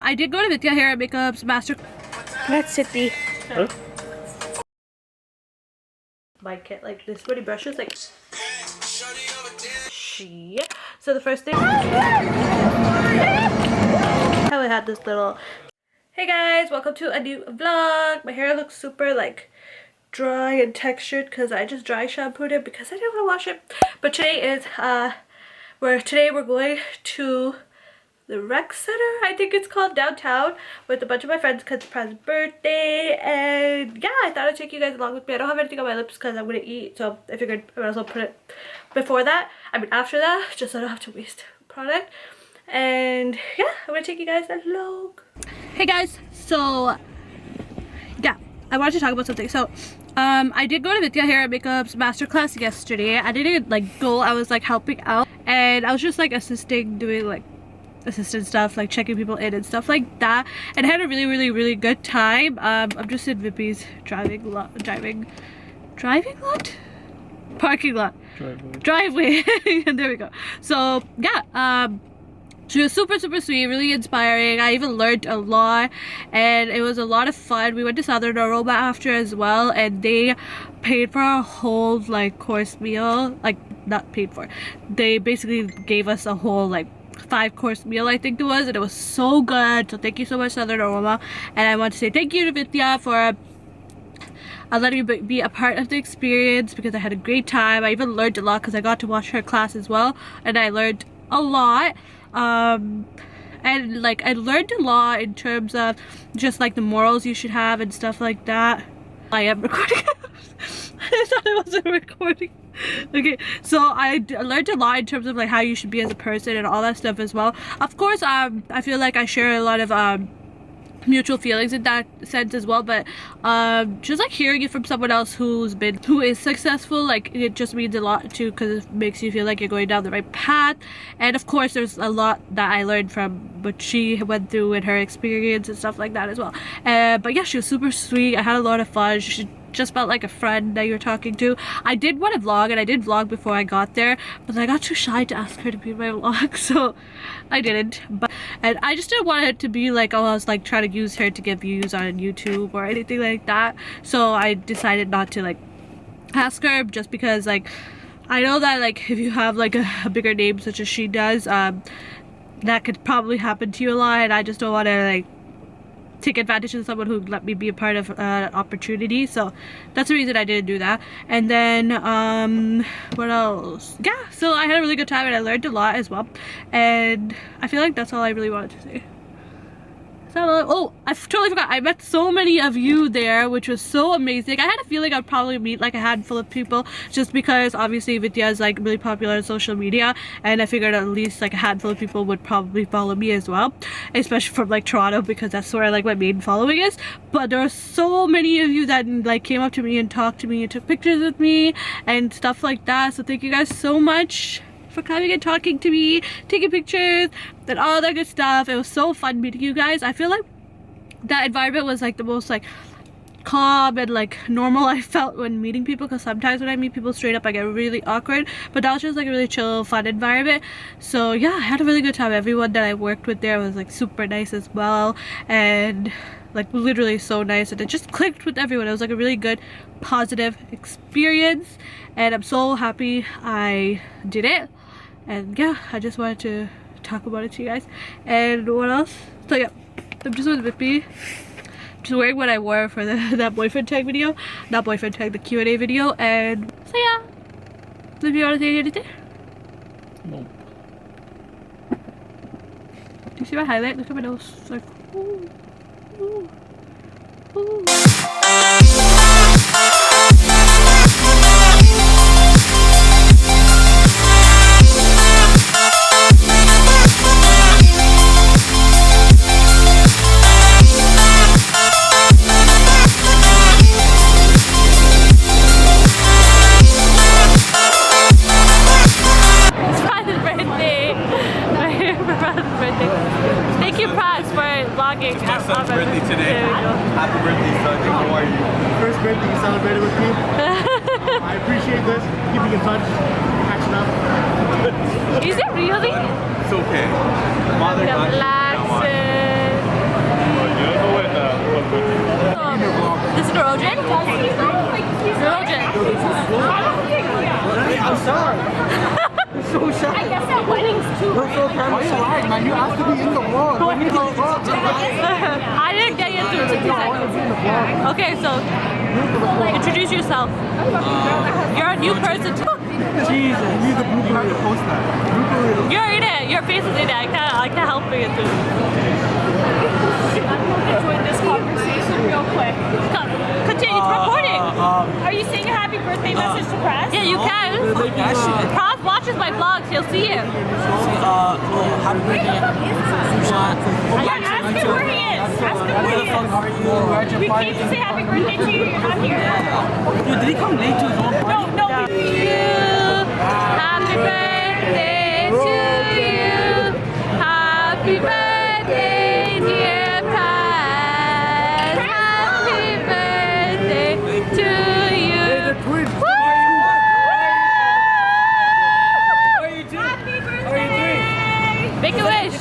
I did go to Vidya Hair and Makeup's master. Let's sit the my kit like this many brushes like she. So the first thing I had this little. Hey guys, welcome to a new vlog. My hair looks super like dry and textured because I just dry shampooed it because I didn't want to wash it. But today is today we're going to the rec center, I think it's called, downtown, with a bunch of my friends because it's Prad's birthday. And yeah, I thought I'd take you guys along with me. I don't have anything on my lips because I'm gonna eat, so I figured I might as well put it before that, after that, just so I don't have to waste product. And yeah, I'm gonna take you guys along. Hey guys, so yeah, I wanted to talk about something. So I did go to Vidya Hair and Makeup's masterclass yesterday. I didn't like go, I was like helping out, and I was just like assisting, doing like assistant stuff, like checking people in and stuff like that, and I had a really good time. I'm just in Vippy's driving lot, parking lot, driveway. And there we go. So yeah, she was super sweet, really inspiring. I even learned a lot and it was a lot of fun. We went to Southern Aroma after as well, and they paid for our whole like course meal. Like, not paid for, they basically gave us a whole like 5-course meal, I think it was, and it was so good. So thank you so much, Southern Aroma. And I want to say thank you to Vidya for letting me be a part of the experience because I had a great time. I even learned a lot because I got to watch her class as well, and I learned a lot. And like I learned a lot in terms of just like the morals you should have and stuff like that. I am recording. I thought I wasn't recording. Okay, so I learned a lot in terms of like how you should be as a person and all that stuff as well. Of course, I feel like I share a lot of mutual feelings in that sense as well, but just like hearing it from someone else who is successful, like it just means a lot too, because it makes you feel like you're going down the right path. And of course there's a lot that I learned from what she went through in her experience and stuff like that as well. But yeah, she was super sweet. I had a lot of fun. She just felt like a friend that you're talking to. I did want to vlog, and I did vlog before I got there, but I got too shy to ask her to be in my vlog, so I didn't. And I just didn't want it to be like, oh, I was like trying to use her to get views on YouTube or anything like that. So I decided not to like ask her, just because like I know that like if you have like a bigger name such as she does, that could probably happen to you a lot, and I just don't want to like take advantage of someone who let me be a part of an opportunity. So that's the reason I didn't do that. And then what else? Yeah, so I had a really good time and I learned a lot as well, and I feel like that's all I really wanted to say. Oh, I totally forgot, I met so many of you there, which was so amazing. I had a feeling I'd probably meet like a handful of people, just because obviously Vidya is like really popular on social media, and I figured at least like a handful of people would probably follow me as well, especially from like Toronto, because that's where like my main following is. But there were so many of you that like came up to me and talked to me and took pictures with me and stuff like that. So thank you guys so much for coming and talking to me, taking pictures and all that good stuff. It was so fun meeting you guys. I feel like that environment was like the most like calm and like normal I felt when meeting people, because sometimes when I meet people straight up I get really awkward, but that was just like a really chill, fun environment. So yeah, I had a really good time. Everyone that I worked with there was like super nice as well, and like literally so nice, and it just clicked with everyone. It was like a really good positive experience, and I'm so happy I did it. And yeah, I just wanted to talk about it to you guys. And what else? So yeah, I'm just with Vippy, just wearing what I wore for that boyfriend tag video, not boyfriend tag, the Q&A video. And so yeah, if you want to say anything? No. Do you see my highlight? Look at my nose. It's like, ooh, ooh, ooh. Thank you, Praz, for vlogging. It's my son's birthday today. Happy birthday, son. How are you? First birthday you celebrated with me. I appreciate this. Keeping in touch, catching up. Is it really? It's okay. Mother got you. Relax. I'm sorry. I'm so shy. I guess at weddings too. We're so kind of shy, man. You have to be in the vlog. When you go vlog, I didn't get you through 60 seconds. Okay, so introduce yourself. You're a new person too. Jesus, you need the blooper to post that. You're in it. Your face is in it. I can't help but you through. I'm going to join this conversation real quick. Continue recording. Are you saying a happy birthday message to press? Yeah, you can. Prof watches my vlogs. He'll see it. Happy birthday. Ask him where he is. Ask him where he is. We came to say happy birthday to you. You're not here. Dude, did he come late to his own party? No. Happy birthday to you. Happy birthday, dear Pat. Happy birthday to you. Woo! Happy birthday. Make a wish.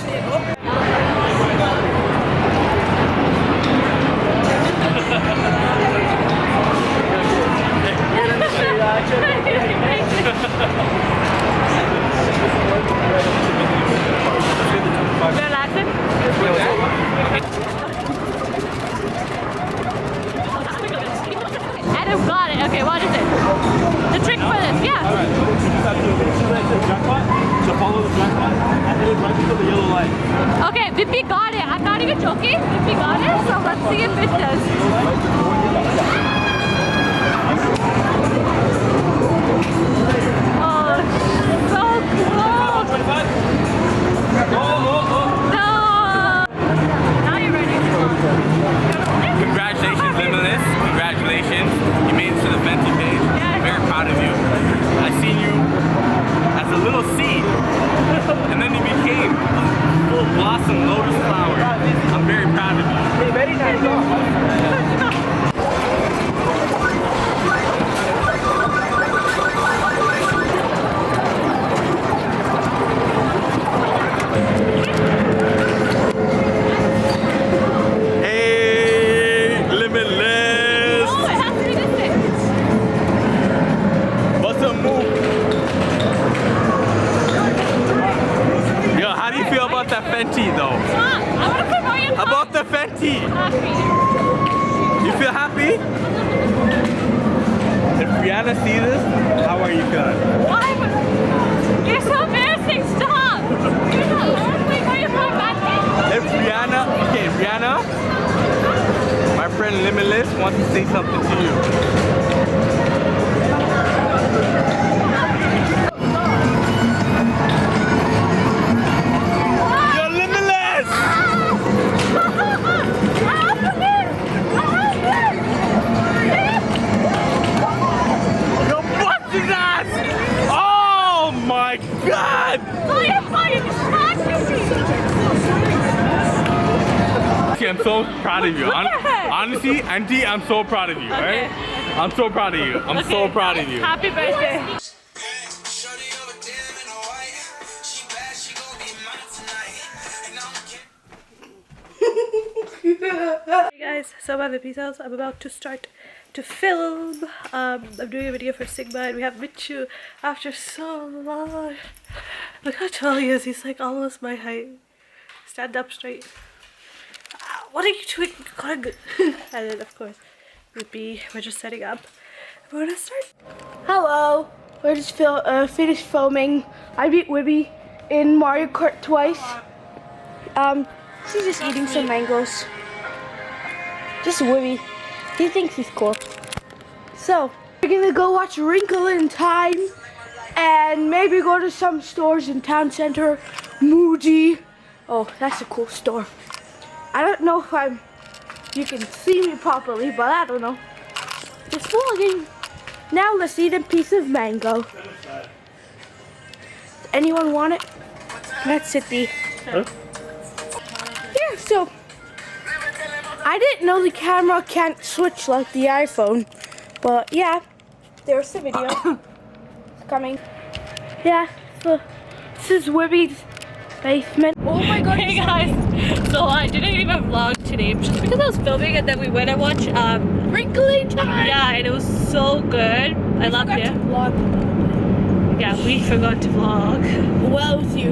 Adam got it. Okay, what is it? The trick for this, yeah. Alright, you just have to jackpot, so follow the jackpot, and hit it right before the yellow light. Okay, Vippy got it. I'm not even joking. Vippy got it, so let's see if it does. Oh, so cool. 25? No. Now you're ready. Congratulations, Limitless. Congratulations. You made it to the Fenty page. I'm very proud of you. I seen you as a little seed, and then you became a full blossom lotus flower. I'm very proud of you. Very nice. Hey, Limitless. Oh, it has to be this way. What's up, move? Yo, how do you feel about that Fenty, though? I want to promote you. About the Fenty? You feel happy? If Rihanna sees this, how are you feeling? Why? You're so embarrassing. Stop. You're not laughing. Why are you going back there? If Rihanna, okay, Rihanna, my friend Limitless wants to say something to you. Yo, Limitless! Yo, bust his ass! Oh my god! I'm so proud of you. What the heck? Honestly, Auntie, I'm so proud of you, alright? I'm so proud of you. I'm so proud of you. Happy birthday. Hey guys, so I'm at Vippy's house. I'm about to start to film. I'm doing a video for Sigma and we have Michu after so long. Look how tall he is. He's like almost my height. Stand up straight. What are you doing? And then of course, Vippy, we're just setting up. We're gonna start. Hello, we're just finished filming. I beat Wibby in Mario Kart twice. She's just eating some mangoes. Just Wibby. He thinks he's cool. So, we're gonna go watch Wrinkle in Time and maybe go to some stores in town center. Muji. Oh, that's a cool store. I don't know if you can see me properly, but I don't know. Just vlogging. Now let's eat a piece of mango. Does anyone want it? That's it. Huh? Yeah, so I didn't know the camera can't switch like the iPhone, but yeah, there's the video. It's coming. Yeah, so this is Wibby's basement. Oh my god. Hey guys, So I didn't even vlog today just because I was filming, and then we went and watched Wrinkly time. yeah, and it was so good. I loved it. Yeah, we forgot to vlog. Well with you.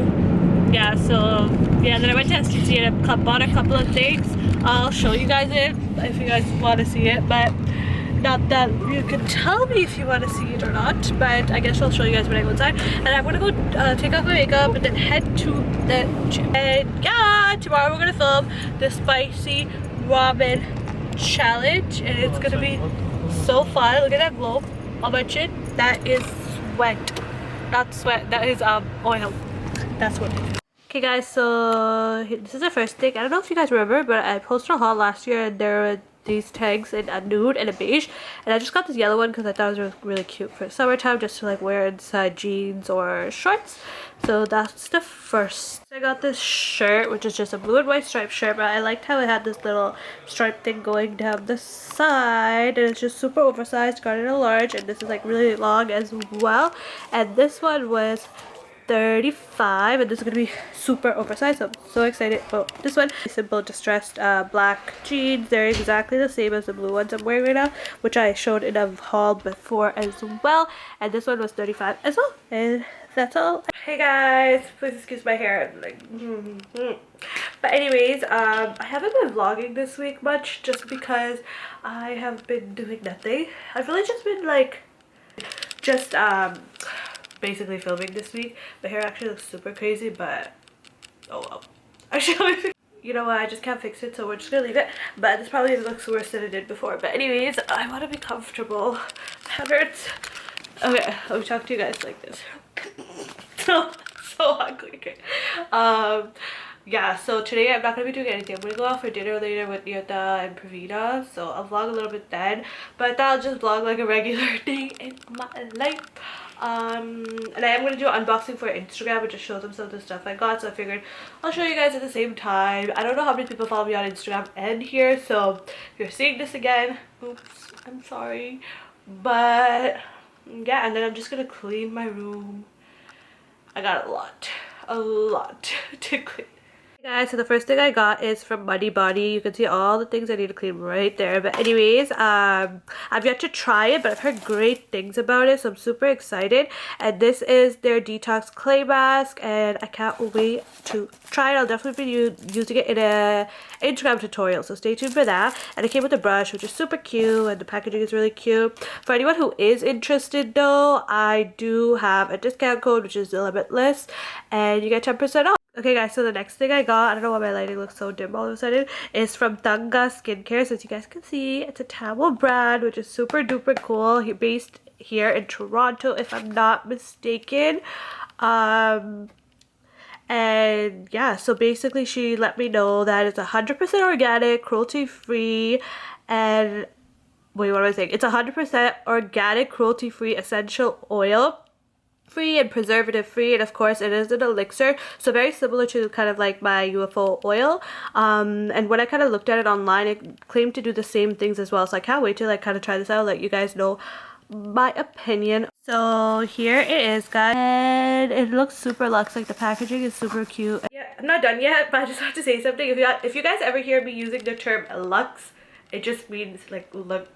Yeah, so yeah, then I went to STC and I bought a couple of things. I'll show you guys it if you guys want to see it, but not that you can tell me if you want to see it or not, but I guess I'll show you guys when I go inside. And I'm gonna go take off my makeup and then head to the gym. And yeah, tomorrow we're gonna film the spicy ramen challenge, and it's gonna be so fun. Look at that glow on my chin. That is sweat, not sweat, that is oil. That's what it is. Okay guys, so this is the first thing. I don't know if you guys remember, but I posted a haul last year and there were these tags in a nude and a beige, and I just got this yellow one because I thought it was really cute for summertime, just to like wear inside jeans or shorts. So that's the first. I got this shirt, which is just a blue and white striped shirt, but I liked how it had this little stripe thing going down the side, and it's just super oversized. Got it in a large, and this is like really long as well. And this one was 35, and this is gonna be super oversized, so I'm so excited about this one. Simple distressed black jeans. They're exactly the same as the blue ones I'm wearing right now, which I showed in a haul before as well, and this one was 35 as well. And that's all. Hey guys, please excuse my hair. But anyways, I haven't been vlogging this week much just because I have been doing nothing. I've really just been like basically filming this week. My hair actually looks super crazy, but oh well. Actually, you know what, I just can't fix it, so we're just gonna leave it. But this probably looks worse than it did before. But anyways, I want to be comfortable. That hurts. Okay, let me talk to you guys like this. so ugly. Okay. Yeah, so today I'm not gonna be doing anything. I'm gonna go out for dinner later with Yota and Pravina, so I'll vlog a little bit then, but I thought I'll just vlog like a regular day in my life. And I am gonna do an unboxing for Instagram and just show them some of the stuff I got, so I figured I'll show you guys at the same time. I don't know how many people follow me on Instagram and here, so if you're seeing this again, oops, I'm sorry. But yeah, and then I'm just gonna clean my room. I got a lot to clean. Guys, so the first thing I got is from Muddy Body. You can see all the things I need to clean right there. But anyways, I've yet to try it, but I've heard great things about it, so I'm super excited. And this is their detox clay mask, and I can't wait to try it. I'll definitely be using it in a Instagram tutorial, so stay tuned for that. And it came with a brush, which is super cute, and the packaging is really cute. For anyone who is interested though, I do have a discount code, which is Limitless, and you get 10% off. Okay guys, so the next thing I got, I don't know why my lighting looks so dim all of a sudden, is from Tanga Skincare. So as you guys can see, it's a Tamil brand, which is super duper cool. He's based here in Toronto, if I'm not mistaken. And yeah, so basically she let me know that it's 100% organic, cruelty free, and wait, what am I saying? It's 100% organic, cruelty free essential oil free and preservative free, and of course it is an elixir, so very similar to kind of like my UFO oil. And when I kind of looked at it online, it claimed to do the same things as well, so I can't wait to like kind of try this out, let you guys know my opinion. So here it is, guys, and it looks super luxe. Like the packaging is super cute. Yeah, I'm not done yet, but I just have to say something. If you guys ever hear me using the term luxe, it just means like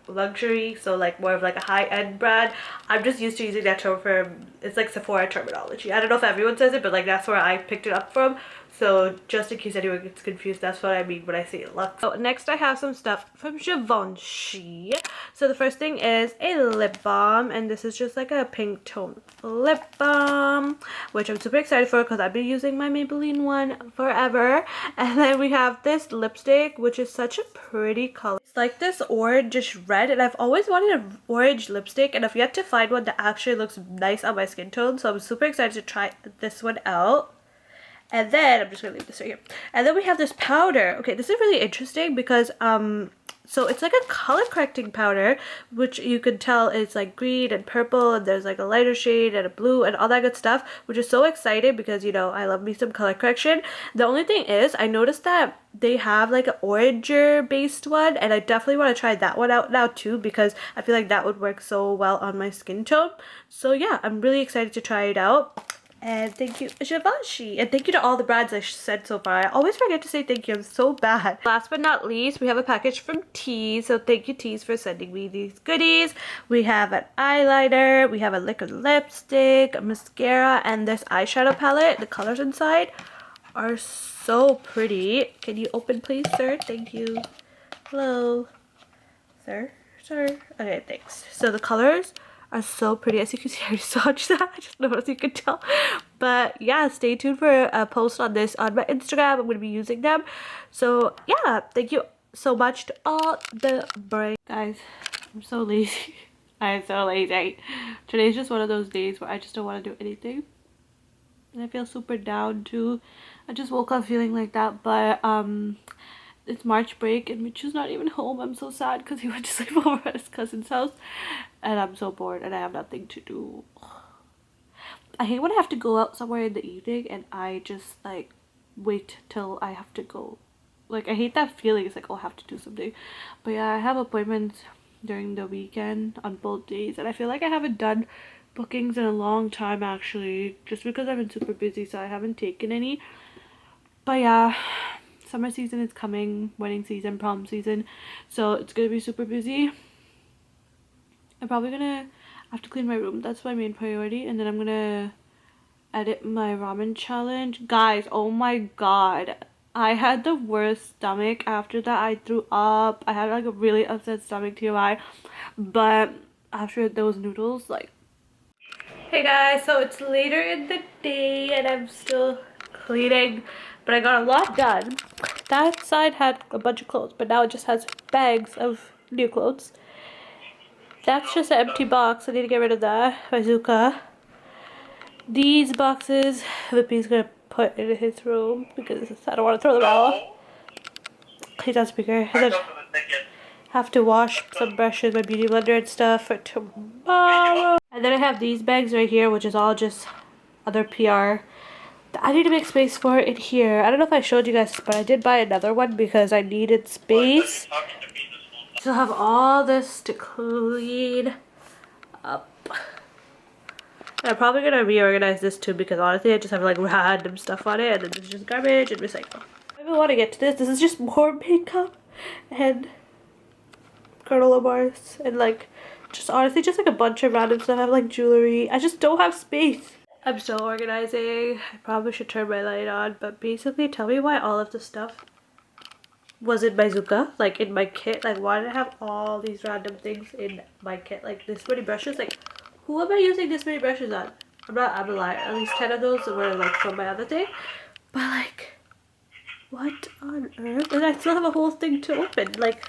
luxury, so like more of like a high-end brand. I'm just used to using that term for, it's like Sephora terminology. I don't know if everyone says it, but like that's where I picked it up from. So just in case anyone gets confused, that's what I mean when I say luxe. So next I have some stuff from Givenchy. So the first thing is a lip balm, and this is just like a pink tone lip balm, which I'm super excited for because I've been using my Maybelline one forever. And then we have this lipstick, which is such a pretty color. It's like this orange red, and I've always wanted an orange lipstick, and I've yet to find one that actually looks nice on my skin tone, so I'm super excited to try this one out. And then I'm just gonna leave this right here. And then we have this powder. Okay, this is really interesting because so it's like a color correcting powder, which you can tell is like green and purple, and there's like a lighter shade and a blue and all that good stuff, which is so exciting because, you know, I love me some color correction. The only thing is I noticed that they have like an oranger based one, and I definitely want to try that one out now too, because I feel like that would work so well on my skin tone. So yeah, I'm really excited to try it out. And thank you, Shivashi. And thank you to all the brands I said so far. I always forget to say thank you. I'm so bad. Last but not least, we have a package from Tees. So thank you, Tees, for sending me these goodies. We have an eyeliner. We have a liquid lipstick, a mascara, and this eyeshadow palette. The colors inside are so pretty. Can you open, please, sir? Thank you. Hello. Sir? Sir? Okay, thanks. So the colors are so pretty. As you can see, I already swatched that. I just noticed, you can tell. But yeah, stay tuned for a post on this on my Instagram. I'm going to be using them. So yeah, thank you so much to all the brands. Guys, I'm so lazy. I am so lazy. Today's just one of those days where I just don't want to do anything. And I feel super down too. I just woke up feeling like that. But it's March break and Mitch is not even home. I'm so sad because he went to sleep over at his cousin's house. And I'm so bored and I have nothing to do. I hate when I have to go out somewhere in the evening and I just like wait till I have to go. Like I hate that feeling. It's like, oh, I have to do something. But yeah, I have appointments during the weekend on both days. And I feel like I haven't done bookings in a long time actually. Just because I've been super busy, so I haven't taken any. But yeah, summer season is coming. Wedding season, prom season. So it's gonna be super busy. I'm probably gonna have to clean my room. That's my main priority. And then I'm gonna edit my ramen challenge. Guys, oh my god. I had the worst stomach after that. I threw up. I had like a really upset stomach TMI. But after those noodles, like... Hey guys, so it's later in the day and I'm still cleaning. But I got a lot done. That side had a bunch of clothes, but now it just has bags of new clothes. That's just an empty box. I need to get rid of that. Bazooka. These boxes, Whippy's gonna put in his room because I don't want to throw them out. Clean out speaker. And then have to wash some brushes, my beauty blender and stuff for tomorrow. And then I have these bags right here, which is all just other PR. I need to make space for it in here. I don't know if I showed you guys, but I did buy another one because I needed space. Still have all this to clean up. And I'm probably gonna reorganize this too because honestly I just have like random stuff on it and then there's just garbage and recycle. I don't want to get to this. This is just more makeup and granola bars and like just honestly just like a bunch of random stuff. I have like jewelry. I just don't have space. I'm still organizing. I probably should turn my light on, but basically tell me why all of the stuff was in Bazooka, like in my kit. Like why did I have all these random things in my kit? Like this many brushes, like who am I using this many brushes on? I'm a liar. At least 10 of those were like from my other thing. But like, what on earth? And I still have a whole thing to open. Like,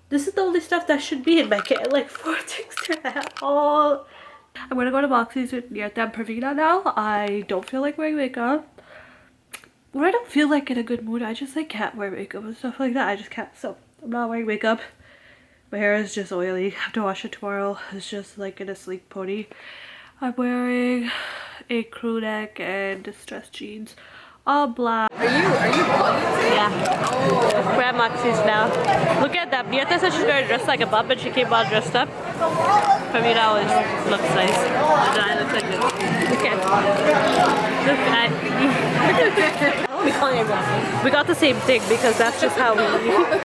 this is the only stuff that should be in my kit. Like 4 things that I have all. I'm gonna go to Moxie's with Niyata and Pravina now. I don't feel like wearing makeup. When I don't feel like in a good mood, I just like can't wear makeup and stuff like that. I just can't. So I'm not wearing makeup. My hair is just oily. I have to wash it tomorrow. It's just like in a sleek pony. I'm wearing a crew neck and distressed jeans. All black. Are you vlogging? Yeah. We're at Moxie's now. Look at that. Niyata said she's going to dress like a bum, but she came all dressed up. Pravina always looks nice. And I look like this. Look at I won't be calling everyone. We got the same thing because that's just how we